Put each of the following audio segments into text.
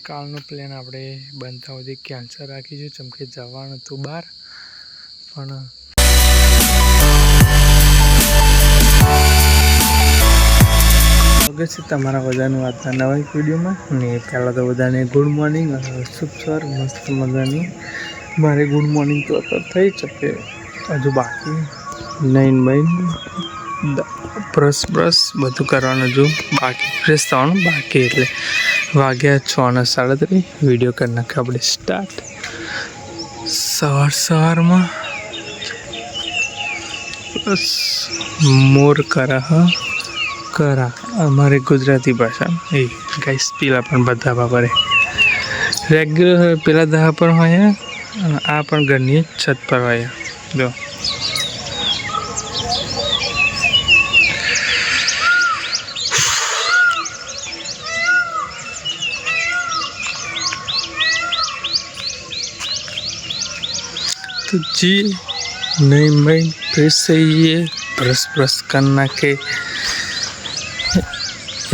કાલનો પ્લાન આપણે બનતા સુધી કેન્સલ રાખીશું, જેમ કે જવાનું હતું બહાર. પણ સ્વાગત છે તમારા બધાનું આજના નવા વિડીયોમાં. ને પહેલાં તો બધાને ગુડ મોર્નિંગ, શુભ સવાર, મસ્ત મજાની. મારે ગુડ મોર્નિંગ તો અત્યારે થઈ શકે, હજુ બાકી નહીં બ્રશ બધું કરવાનું, હજુ બાકી ફ્રેશ થવાનું બાકી. એટલે વાગ્યા 6:37. વિડીયો કરી નાખ્યો આપણે સ્ટાર્ટ. સવારમાં બસ મોર કરા અમારે ગુજરાતી ભાષા એ ગાઈસ. પેલા પણ બધા વાપરે રેગ્યુલર, પેલા દહા પર હોય અને આ પણ ઘરની છત પર હોય. જો तो जी नहीं भाई फ्रेश चाहिए, ब्रश करना के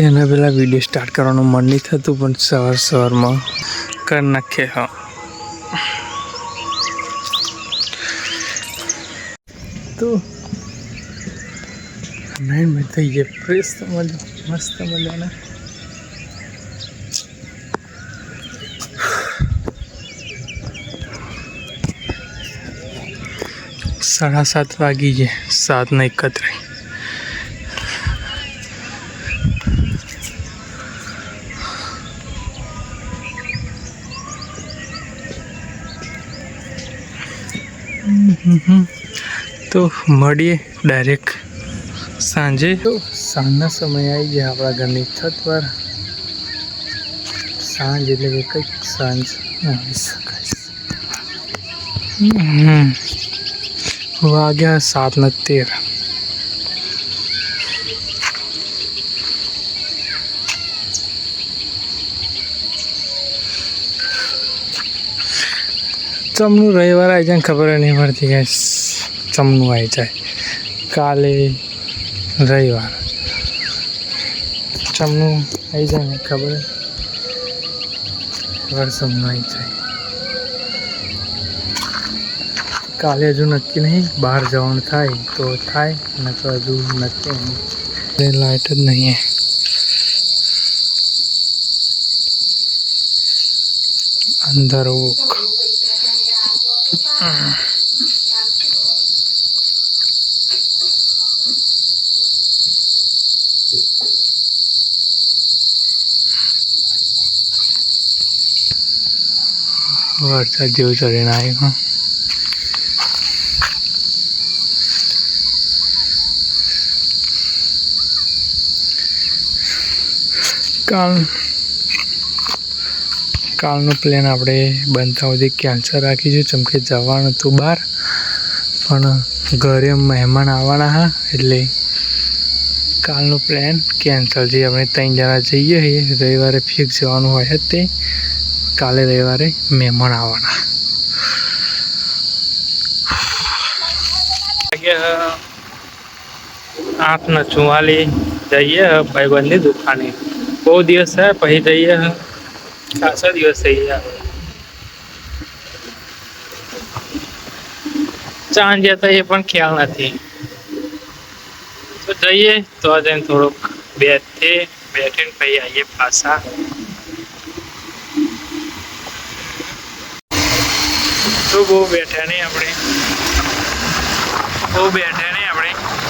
एना पेला वीडियो स्टार्ट करवानुं मन नहीं थतुं, पण सवार में कर नाखे. हाँ तो नहीं मैं थी गए फ्रेश, तो मस्त मजाना. साढ़ा 7 वागी है, 7:31. तो મળીએ ડાયરેક્ટ સાંજે. તો સાંજના સમય આવી ગયા આપણા ઘરની છત પર. સાંજ એટલે કે કંઈક સાંજ આવી શકાય. વાગ્યા 7:13. ચમનું રવિવાર આવી જાય ખબર નહીં પડતી ગાઈસ. ચમનું આવી જાય કાલે રવિવાર, ચમનું આવી જાય ને ખબર ચમનું આવી જાય. કાલે હજુ નક્કી નહીં, બહાર જવાનું થાય તો થાય, અને તો હજુ નક્કી નહીં. લાઇટ જ નહીં. અંધારો વરસાદ જેવું ચડીને આવ્યું. કાલનો પ્લાન આપણે બનતા સુધી કેન્સલ રાખીશું, જેમ કે જવાનું હતું બહાર. પણ ઘરે મહેમાન આવવાના હા, એટલે કાલનો પ્લાન કેન્સલ. જે આપણે 3 જણા જઈએ છીએ, રવિવારે ફિક્સ જવાનું હોય જ તે. કાલે રવિવારે મહેમાન આવવાના. 8:44 જઈએ ભાઈબંધની દુકાને. બહુ દિવસ છે પછી જઈએ, ખાસા દિવસ થઈ ગયા. ચાંદ જતા એ પણ ખ્યાલ નથી. તો જઈએ તો જઈને થોડુંક બેઠીને પછી આવીએ પાછા. તો બહુ બેઠા નહીં આપણે,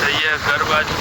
જઈએ ઘર બાજુ.